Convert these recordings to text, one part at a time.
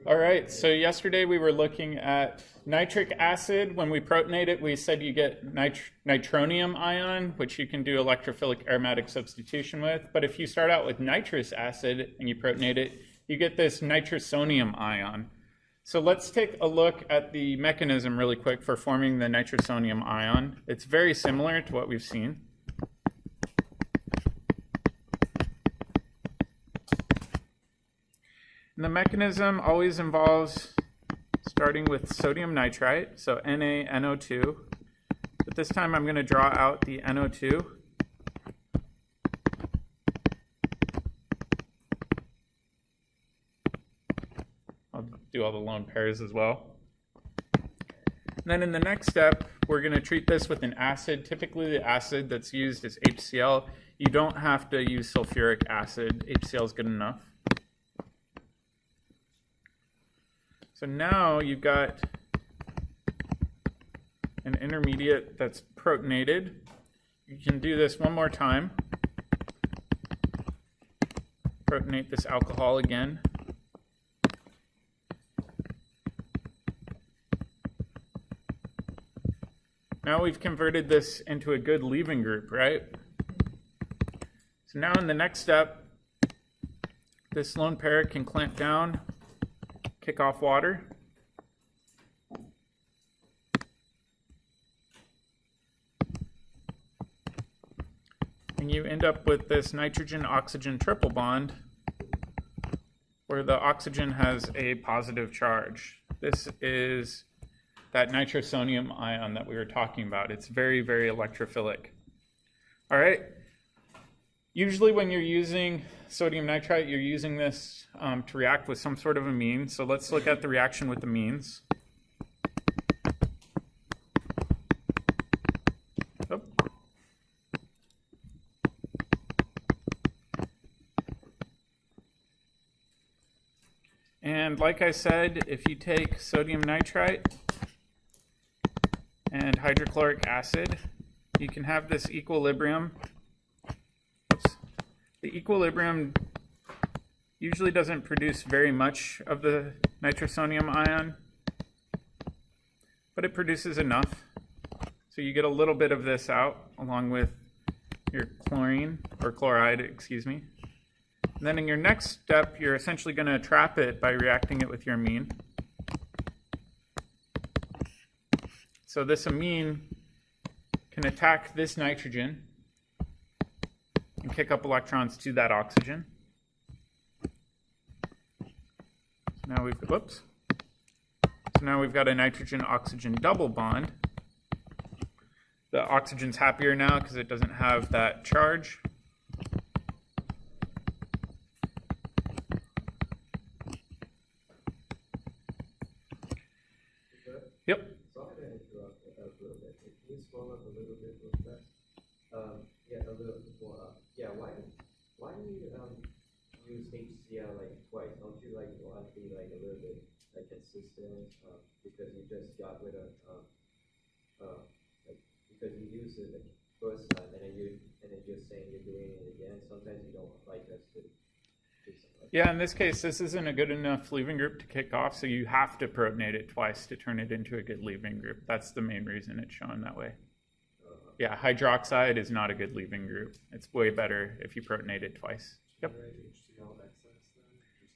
All right, so yesterday we were looking at nitric acid. When we protonate it, we said you get nitronium ion, which you can do electrophilic aromatic substitution with. But if you start out with nitrous acid and you protonate it, you get this nitrosonium ion. So let's take a look at the mechanism really quick for forming the nitrosonium ion. It's very similar to what we've seen. And the mechanism always involves starting with sodium nitrite, so NaNO2. But this time I'm going to draw out the NO2. I'll do all the lone pairs as well. And then in the next step, we're going to treat this with an acid. Typically the acid that's used is HCl. You don't have to use sulfuric acid. HCl is good enough. So now you've got an intermediate that's protonated. You can do this one more time. Protonate this alcohol again. Now we've converted this into a good leaving group, right? So now in the next step, this lone pair can clamp down, kick off water. And you end up with this nitrogen-oxygen triple bond where the oxygen has a positive charge. This is that nitrosonium ion that we were talking about. It's very, very electrophilic. All right. Usually when you're using sodium nitrite, you're using this to react with some sort of amine. So let's look at the reaction with amines. Oh. And like I said, if you take sodium nitrite and hydrochloric acid, you can have this equilibrium. The equilibrium usually doesn't produce very much of the nitrosonium ion, but it produces enough. So you get a little bit of this out along with your chlorine, or chloride, excuse me. And then in your next step, you're essentially going to trap it by reacting it with your amine. So this amine can attack this nitrogen and kick up electrons to that oxygen. So now we've got a nitrogen-oxygen double bond. The oxygen's happier now because it doesn't have that charge. Yep. Sorry to interrupt a little bit. Can you scroll up a little bit with that? Yeah, a little bit more. Yeah, why do you use HCl like twice? Don't you like want to be like a little bit like consistent? Because you just got rid of like, because you use it the first time and then you're saying you're doing it again. Sometimes you don't like us to. Yeah, in this case, this isn't a good enough leaving group to kick off, so you have to protonate it twice to turn it into a good leaving group. That's the main reason it's shown that way. Yeah, hydroxide is not a good leaving group. It's way better if you protonate it twice. Yep.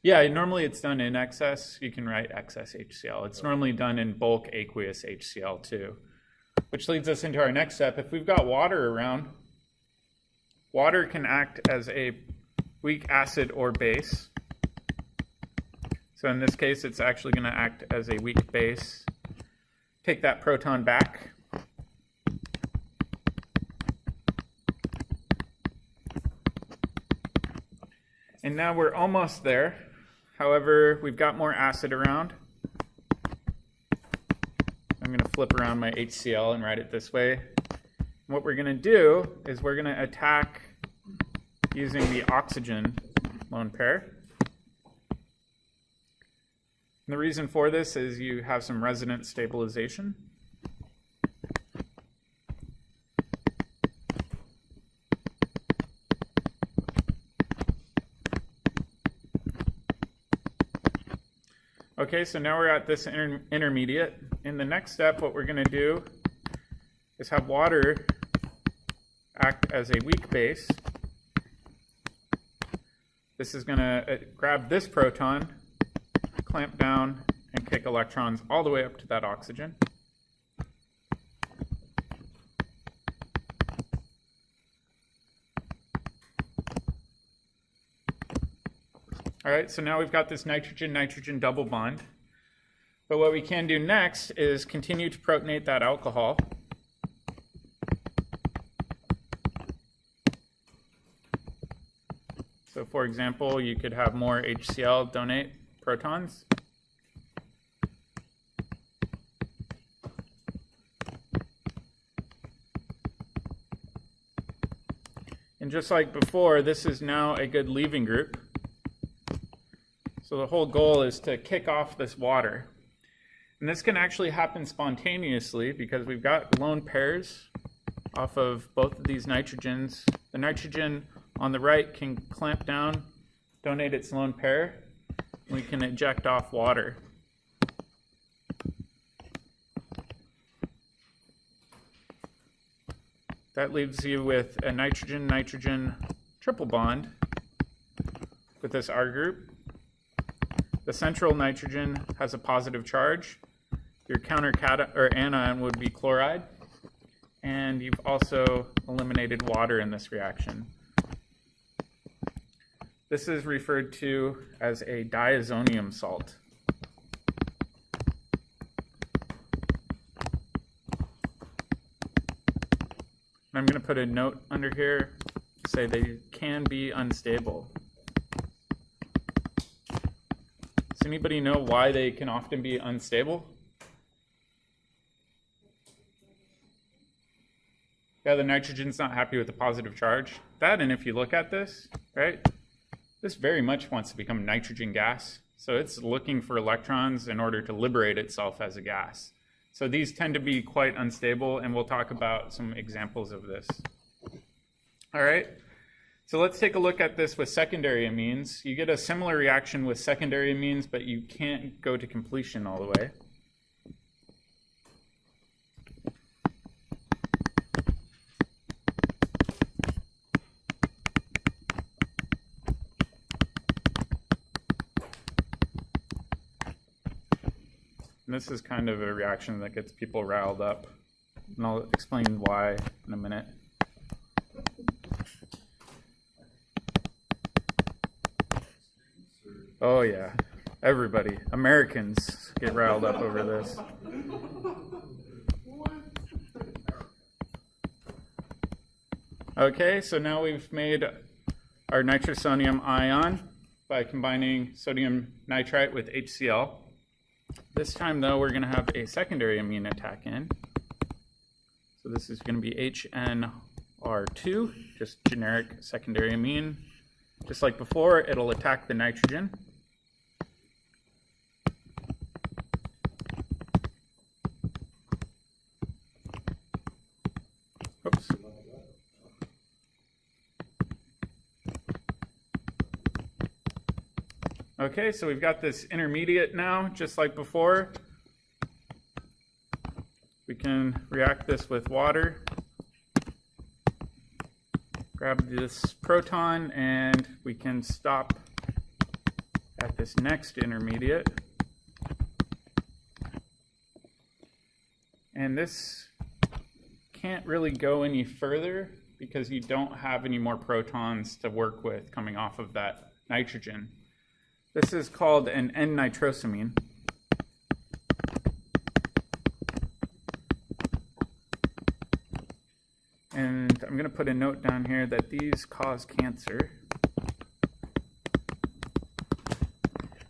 Yeah, normally it's done in excess. You can write excess HCl. It's normally done in bulk aqueous HCl too, which leads us into our next step. If we've got water around, water can act as a weak acid or base. So in this case, it's actually going to act as a weak base. Take that proton back. And now we're almost there. However, we've got more acid around. I'm going to flip around my HCl and write it this way. What we're going to do is we're going to attack using the oxygen lone pair. And the reason for this is you have some resonance stabilization. Okay, so now we're at this intermediate. In the next step, what we're going to do is have water act as a weak base. This is going to grab this proton, clamp down, and kick electrons all the way up to that oxygen. All right, so now we've got this nitrogen-nitrogen double bond. But what we can do next is continue to protonate that alcohol. So for example, you could have more HCl donate protons. And just like before, this is now a good leaving group. So the whole goal is to kick off this water. And this can actually happen spontaneously because we've got lone pairs off of both of these nitrogens. The nitrogen on the right can clamp down, donate its lone pair, and we can eject off water. That leaves you with a nitrogen-nitrogen triple bond with this R group. The central nitrogen has a positive charge. Your counter anion would be chloride. And you've also eliminated water in this reaction. This is referred to as a diazonium salt. And I'm going to put a note under here to say they can be unstable. Does anybody know why they can often be unstable? Yeah, the nitrogen's not happy with the positive charge. That, and if you look at this, right, this very much wants to become nitrogen gas. So it's looking for electrons in order to liberate itself as a gas. So these tend to be quite unstable, and we'll talk about some examples of this. All right. So let's take a look at this with secondary amines. You get a similar reaction with secondary amines, but you can't go to completion all the way. And this is kind of a reaction that gets people riled up. And I'll explain why in a minute. Oh yeah, everybody, Americans get riled up over this. Okay, so now we've made our nitrosonium ion by combining sodium nitrite with HCl. This time though, we're going to have a secondary amine attack in. So this is going to be HNR2, just generic secondary amine. Just like before, it'll attack the nitrogen. Oops. Okay, so we've got this intermediate now, just like before. We can react this with water. Grab this proton, and we can stop at this next intermediate. And this can't really go any further because you don't have any more protons to work with coming off of that nitrogen. This is called an N-nitrosamine. And I'm going to put a note down here that these cause cancer.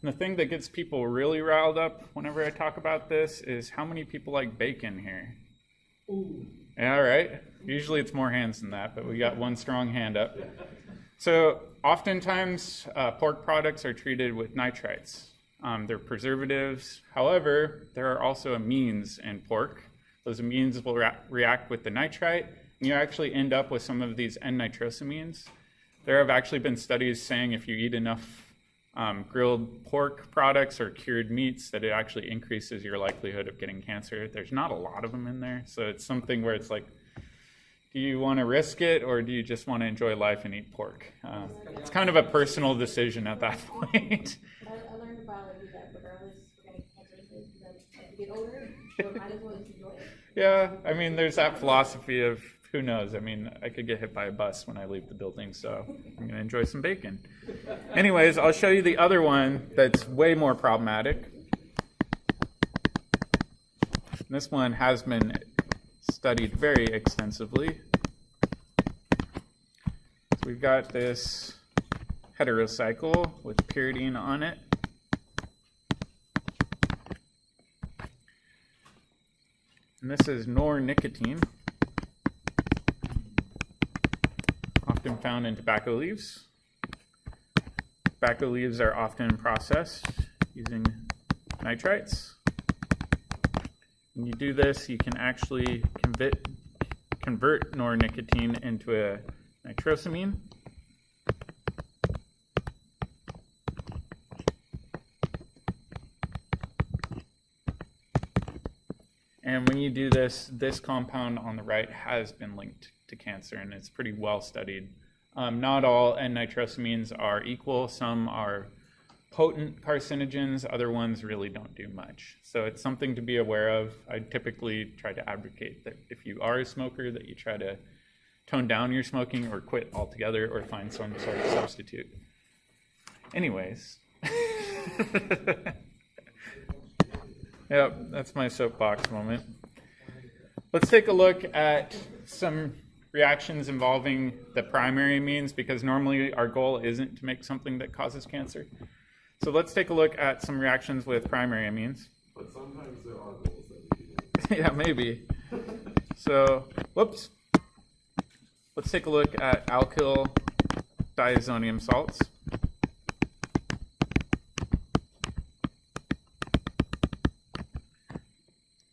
And the thing that gets people really riled up whenever I talk about this is how many people like bacon here? Ooh. Yeah, right. Usually it's more hands than that, but we got one strong hand up. So oftentimes pork products are treated with nitrites. They're preservatives. However, there are also amines in pork. Those amines will react with the nitrite, and you actually end up with some of these N-nitrosamines. There have actually been studies saying if you eat enough grilled pork products or cured meats, that it actually increases your likelihood of getting cancer. There's not a lot of them in there, so it's something where it's like, do you want to risk it, or do you just want to enjoy life and eat pork? It's kind of a personal decision at that point. I learned about that regardless we're getting cancer because as you get older, so might as well just enjoy it. Yeah, I mean, there's that philosophy of who knows. I mean, I could get hit by a bus when I leave the building, so I'm going to enjoy some bacon. Anyways, I'll show you the other one that's way more problematic. And this one has been studied very extensively. So we've got this heterocycle with pyridine on it. And this is nornicotine, often found in tobacco leaves. Tobacco leaves are often processed using nitrites. When you do this, you can actually convert nornicotine into a nitrosamine. And when you do this, this compound on the right has been linked to cancer, and it's pretty well studied. Not all N-nitrosamines are equal. Some are potent carcinogens, other ones really don't do much. So it's something to be aware of. I typically try to advocate that if you are a smoker, that you try to tone down your smoking or quit altogether or find some sort of substitute. Anyways. Yep, that's my soapbox moment. Let's take a look at some reactions involving the primary amines, because normally our goal isn't to make something that causes cancer. So let's take a look at some reactions with primary amines. But sometimes there are goals that we do. Yeah, maybe. So, whoops. Let's take a look at alkyl diazonium salts.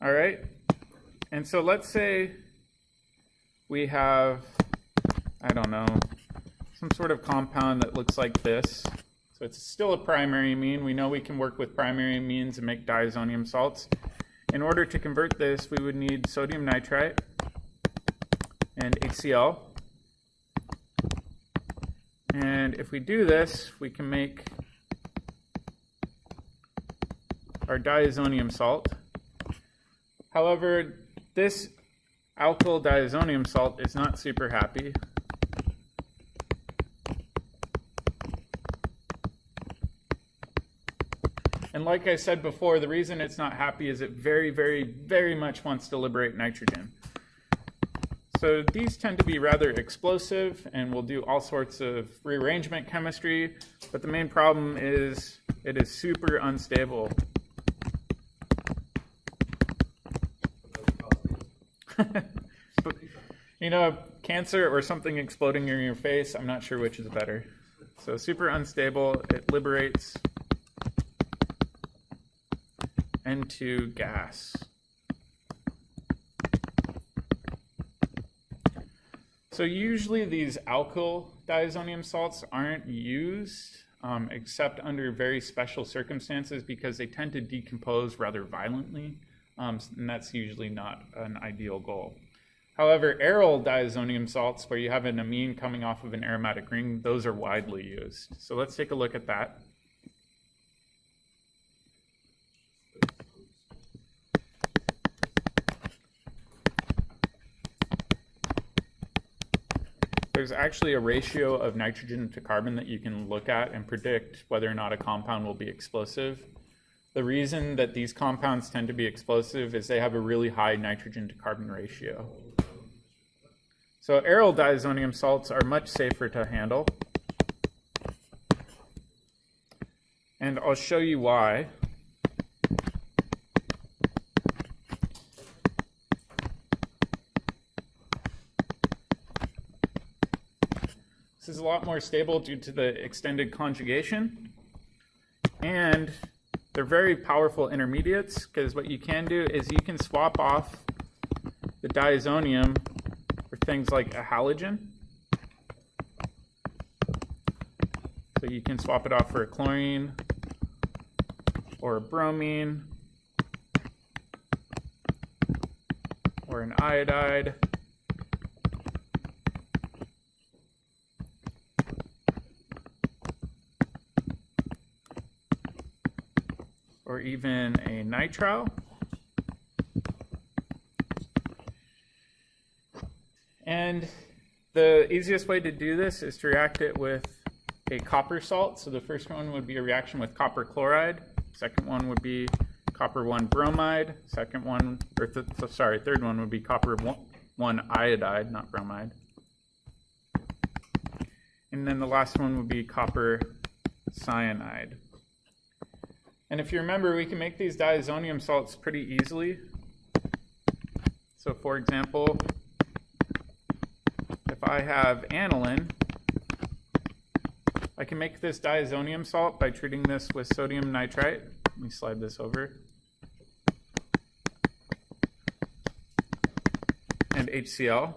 All right. And so let's say we have, I don't know, some sort of compound that looks like this. So it's still a primary amine. We know we can work with primary amines and make diazonium salts. In order to convert this, we would need sodium nitrite and HCl. And if we do this, we can make our diazonium salt. However, this alkyl diazonium salt is not super happy. And like I said before, the reason it's not happy is it very, very, very much wants to liberate nitrogen. So these tend to be rather explosive and will do all sorts of rearrangement chemistry, but the main problem is it is super unstable. But, you know, cancer or something exploding in your face, I'm not sure which is better. So super unstable, it liberates N2 gas. So usually these alkyl diazonium salts aren't used except under very special circumstances, because they tend to decompose rather violently, and that's usually not an ideal goal. However, aryl diazonium salts, where you have an amine coming off of an aromatic ring, those are widely used. So let's take a look at that. There's actually a ratio of nitrogen to carbon that you can look at and predict whether or not a compound will be explosive. The reason that these compounds tend to be explosive is they have a really high nitrogen to carbon ratio. So aryl diazonium salts are much safer to handle. And I'll show you why. This is a lot more stable due to the extended conjugation, and they're very powerful intermediates, because what you can do is you can swap off the diazonium for things like a halogen. So you can swap it off for a chlorine or a bromine or an iodide. Or even a nitrile. And the easiest way to do this is to react it with a copper salt. So the first one would be a reaction with copper chloride. Second one would be copper 1 bromide. Third one would be copper 1 iodide, not bromide. And then the last one would be copper cyanide. And if you remember, we can make these diazonium salts pretty easily. So for example, if I have aniline, I can make this diazonium salt by treating this with sodium nitrite. Let me slide this over. And HCl.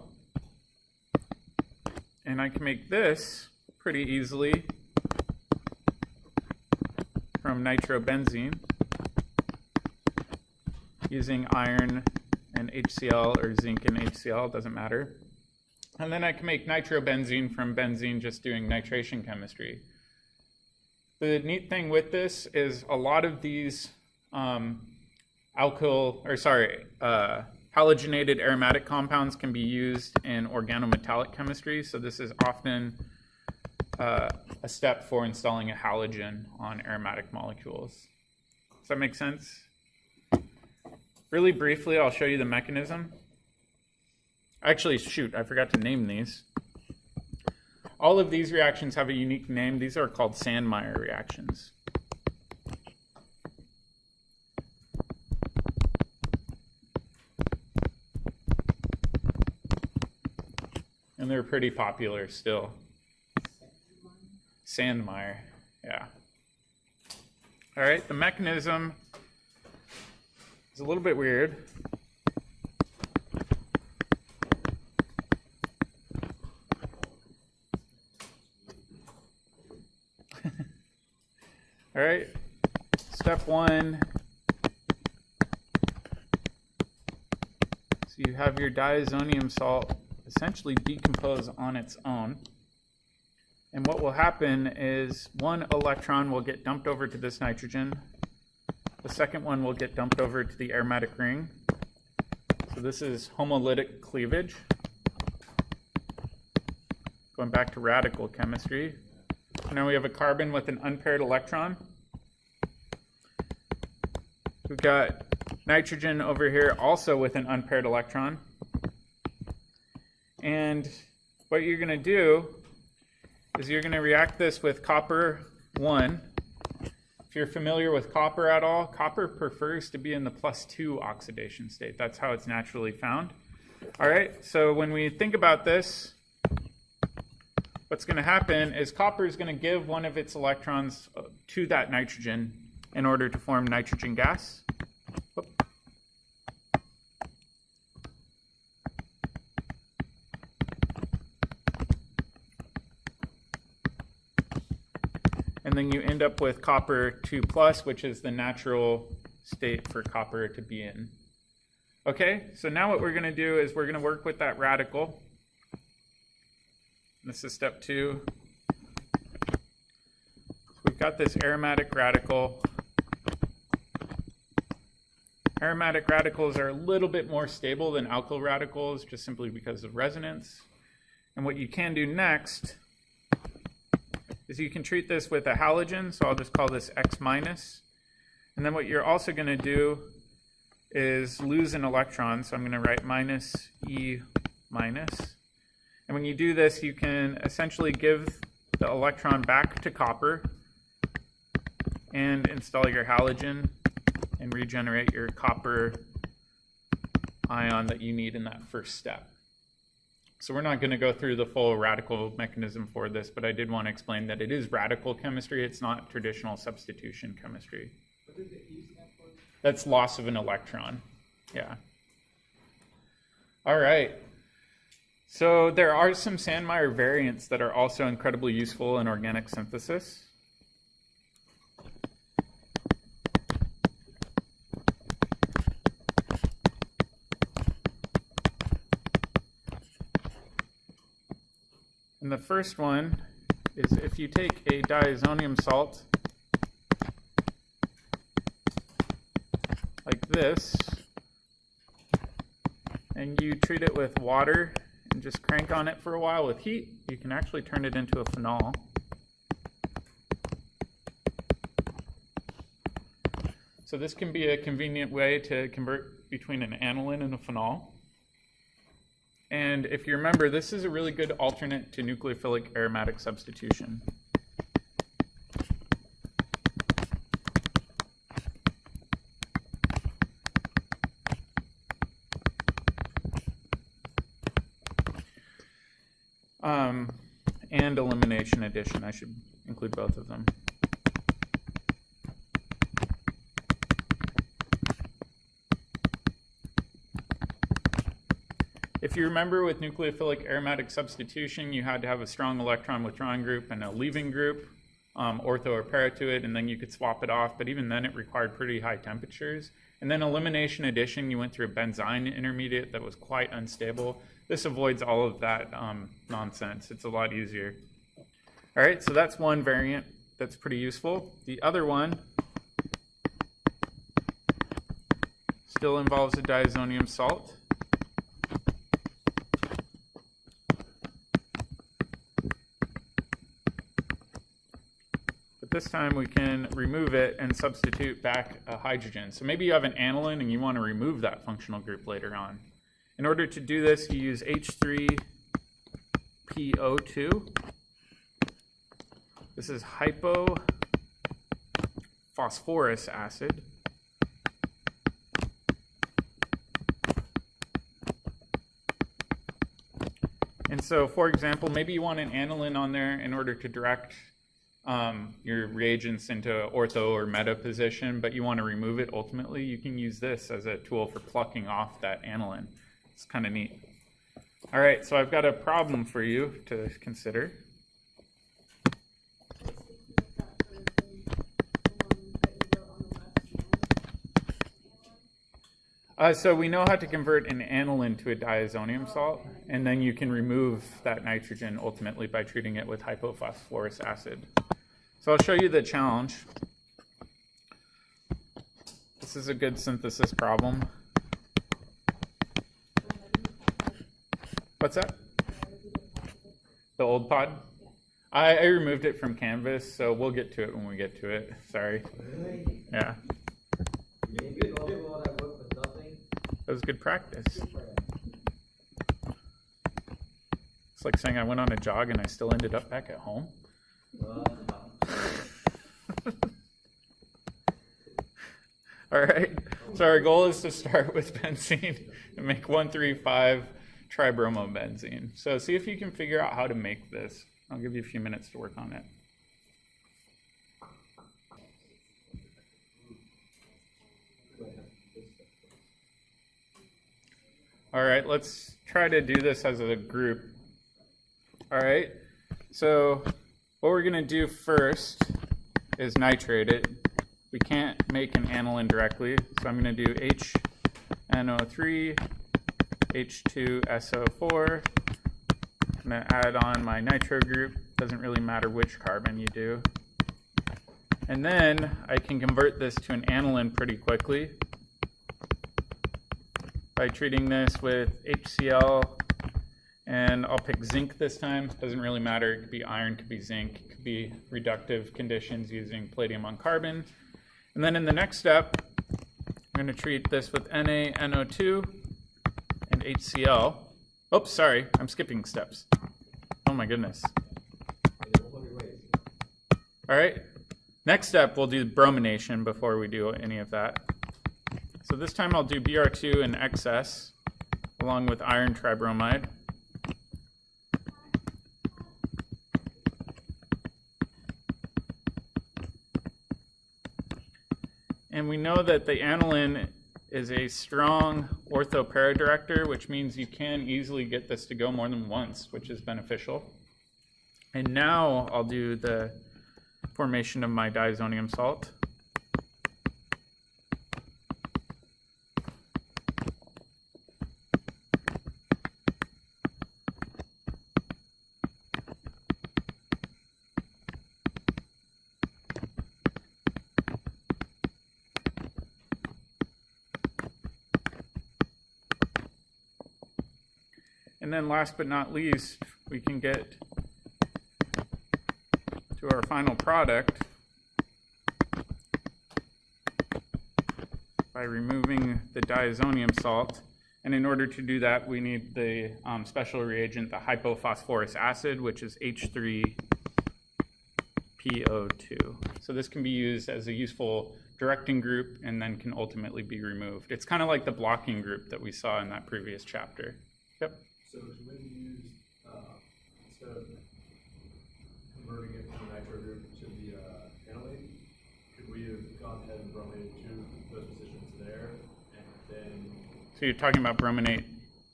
And I can make this pretty easily from nitrobenzene using iron and HCl or zinc and HCl, doesn't matter. And then I can make nitrobenzene from benzene just doing nitration chemistry. The neat thing with this is a lot of these halogenated aromatic compounds can be used in organometallic chemistry. So this is often a step for installing a halogen on aromatic molecules. Does that make sense? Really briefly, I'll show you the mechanism. Actually, shoot, I forgot to name these. All of these reactions have a unique name. These are called Sandmeyer reactions. And they're pretty popular still. Sandmeyer, yeah. All right, the mechanism is a little bit weird. All right, step one. So you have your diazonium salt essentially decompose on its own. And what will happen is one electron will get dumped over to this nitrogen. The second one will get dumped over to the aromatic ring. So this is homolytic cleavage. Going back to radical chemistry. Now we have a carbon with an unpaired electron. We've got nitrogen over here also with an unpaired electron. And what you're going to do is you're going to react this with copper 1. If you're familiar with copper at all, copper prefers to be in the +2 oxidation state. That's how it's naturally found. All right, so when we think about this, what's going to happen is copper is going to give one of its electrons to that nitrogen in order to form nitrogen gas. Oop. And then you end up with copper 2+, which is the natural state for copper to be in. Okay, so now what we're going to do is we're going to work with that radical. This is step 2. So we've got this aromatic radical. Aromatic radicals are a little bit more stable than alkyl radicals, just simply because of resonance. And what you can do next is you can treat this with a halogen, so I'll just call this X-. And then what you're also going to do is lose an electron, so I'm going to write -E-. And when you do this, you can essentially give the electron back to copper and install your halogen and regenerate your copper ion that you need in that first step. So we're not going to go through the full radical mechanism for this, but I did want to explain that it is radical chemistry. It's not traditional substitution chemistry. What did they use that for? That's loss of an electron. Yeah. All right. So there are some Sandmeyer variants that are also incredibly useful in organic synthesis. And the first one is if you take a diazonium salt like this, and you treat it with water and just crank on it for a while with heat, you can actually turn it into a phenol. So this can be a convenient way to convert between an aniline and a phenol. And if you remember, this is a really good alternate to nucleophilic aromatic substitution. And elimination addition. I should include both of them. If you remember, with nucleophilic aromatic substitution, you had to have a strong electron withdrawing group and a leaving group, ortho or para to it, and then you could swap it off, but even then it required pretty high temperatures. And then elimination addition, you went through a benzyne intermediate that was quite unstable. This avoids all of that nonsense. It's a lot easier. All right, so that's one variant that's pretty useful. The other one still involves a diazonium salt. This time we can remove it and substitute back a hydrogen. So maybe you have an aniline and you want to remove that functional group later on. In order to do this, you use H3PO2. This is hypophosphorus acid. And so, for example, maybe you want an aniline on there in order to direct your reagents into ortho or meta position, but you want to remove it ultimately. You can use this as a tool for plucking off that aniline. It's kind of neat. All right, so I've got a problem for you to consider. So we know how to convert an aniline to a diazonium salt, and then you can remove that nitrogen ultimately by treating it with hypophosphorus acid. So I'll show you the challenge. This is a good synthesis problem. What's that? The old pod? I removed it from Canvas, so we'll get to it when we get to it. Sorry. Really? Yeah. You did all that work for nothing? That was good practice. It's like saying I went on a jog and I still ended up back at home. All right, so our goal is to start with benzene and make 1,3,5-tribromobenzene. So see if you can figure out how to make this. I'll give you a few minutes to work on it. All right, let's try to do this as a group. All right, so what we're going to do first is nitrate it. We can't make an aniline directly, so I'm going to do HNO3, H2SO4. I'm going to add on my nitro group. Doesn't really matter which carbon you do. And then I can convert this to an aniline pretty quickly by treating this with HCl, and I'll pick zinc this time. Doesn't really matter. It could be iron, could be zinc, it could be reductive conditions using palladium on carbon. And then in the next step, I'm going to treat this with NaNO2 and HCl. Oops, sorry, I'm skipping steps. Oh my goodness. All right, next step we'll do bromination before we do any of that. So this time I'll do Br2 and XS along with iron tribromide. And we know that the aniline is a strong ortho-para-director, which means you can easily get this to go more than once, which is beneficial. And now I'll do the formation of my diazonium salt. And then last but not least, we can get to our final product by removing the diazonium salt. And in order to do that, we need the special reagent, the hypophosphorus acid, which is H3PO2. So this can be used as a useful directing group and then can ultimately be removed. It's kind of like the blocking group that we saw in that previous chapter. Yep. So should we use, instead of converting it from the nitro group to the analyte, could we have gone ahead and brominated to those positions there, and then... So you're talking about brominate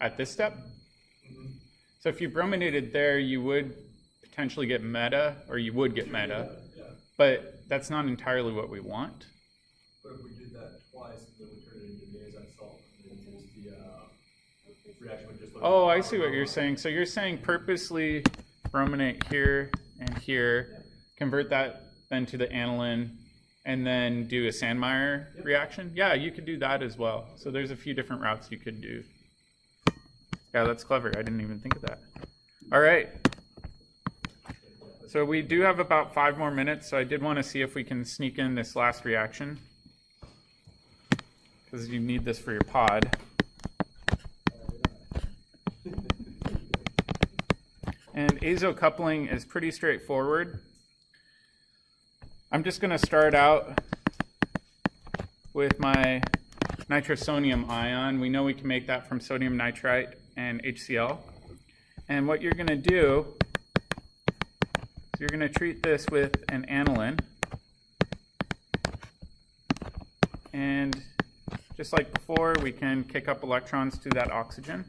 at this step? Mm-hmm. So if you brominated there, you would potentially get meta, or you would get meta, Yeah. but that's not entirely what we want. But if we did that twice, then we turn it into diazonium salt, and then use the reaction would just look... Oh, I see what you're saying. So you're saying purposely brominate here and here, convert that then to the aniline, and then do a Sandmeyer reaction? Yeah, you could do that as well. So there's a few different routes you could do. Yeah, that's clever. I didn't even think of that. All right. So we do have about 5 more minutes, so I did want to see if we can sneak in this last reaction, because you need this for your pod. And Azo coupling is pretty straightforward. I'm just going to start out with my nitrosonium ion. We know we can make that from sodium nitrite and HCl. And what you're going to do is you're going to treat this with an aniline. And just like before, we can kick up electrons to that oxygen.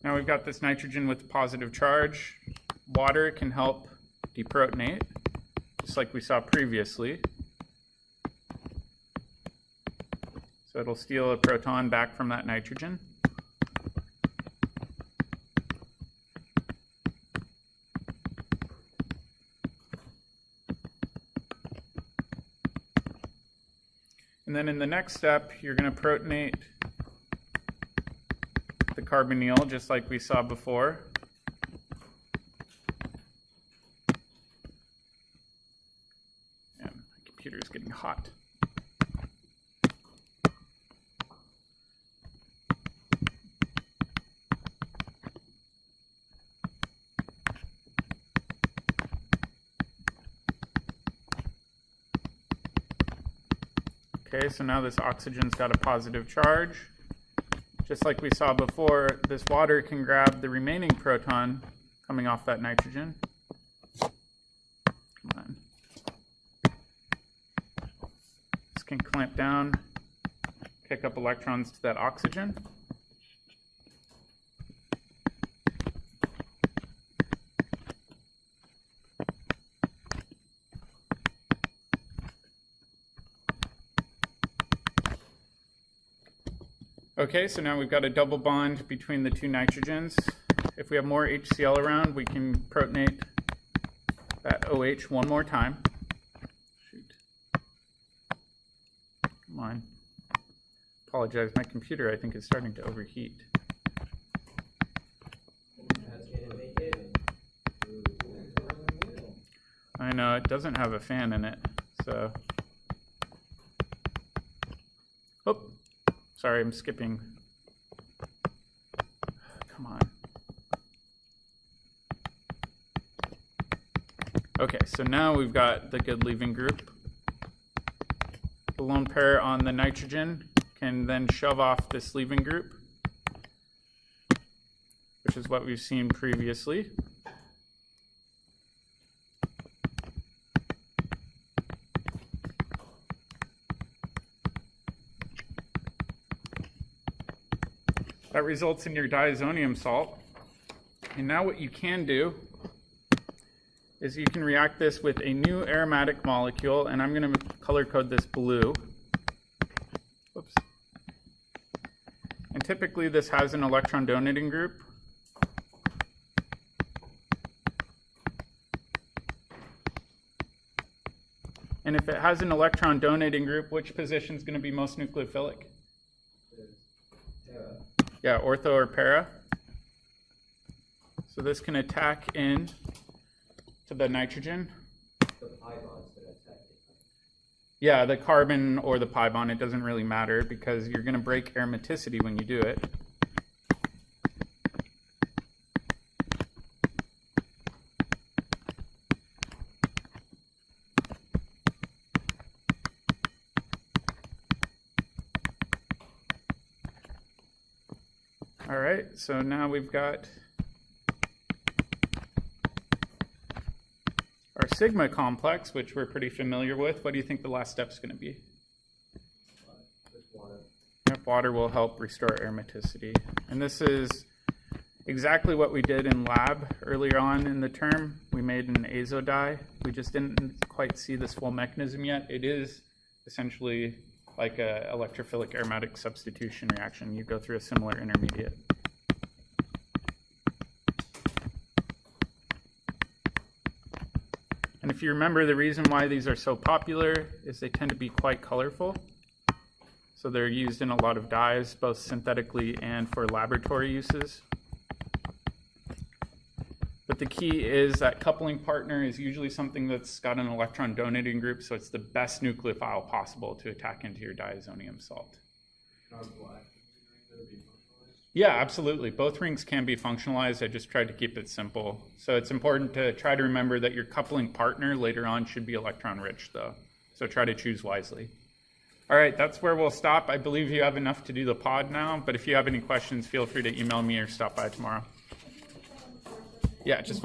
Now we've got this nitrogen with positive charge. Water can help deprotonate, just like we saw previously. So it'll steal a proton back from that nitrogen. And then in the next step, you're going to protonate the carbonyl, just like we saw before. And my computer is getting hot. Okay, so now this oxygen's got a positive charge. Just like we saw before, this water can grab the remaining proton coming off that nitrogen. Come on. This can clamp down, kick up electrons to that oxygen. Okay, so now we've got a double bond between the two nitrogens. If we have more HCl around, we can protonate that OH one more time. Shoot. Come on. Apologize, my computer I think is starting to overheat. I know, it doesn't have a fan in it, so. Oh. Sorry, I'm skipping. Come on. Okay, so now we've got the good leaving group. The lone pair on the nitrogen can then shove off this leaving group, which is what we've seen previously. That results in your diazonium salt. And now what you can do is you can react this with a new aromatic molecule, and I'm going to color code this blue. Whoops. And typically this has an electron donating group. And if it has an electron donating group, which position is going to be most nucleophilic? Yeah, ortho or para. So this can attack in to the nitrogen. The pi bonds that attack it. Yeah, the carbon or the pi bond, it doesn't really matter because you're going to break aromaticity when you do it. All right, so now we've got our sigma complex, which we're pretty familiar with. What do you think the last step's going to be? With water. Yep, water will help restore aromaticity. And this is exactly what we did in lab earlier on in the term. We made an azo dye. We just didn't quite see this full mechanism yet. It is essentially like a electrophilic aromatic substitution reaction. You go through a similar intermediate. And if you remember, the reason why these are so popular is they tend to be quite colorful. So they're used in a lot of dyes, both synthetically and for laboratory uses. But the key is that coupling partner is usually something that's got an electron donating group, so it's the best nucleophile possible to attack into your diazonium salt. Yeah, absolutely. Both rings can be functionalized. I just tried to keep it simple. So it's important to try to remember that your coupling partner later on should be electron rich, though. So try to choose wisely. All right, that's where we'll stop. I believe you have enough to do the pod now, but if you have any questions, feel free to email me or stop by tomorrow. Yeah, just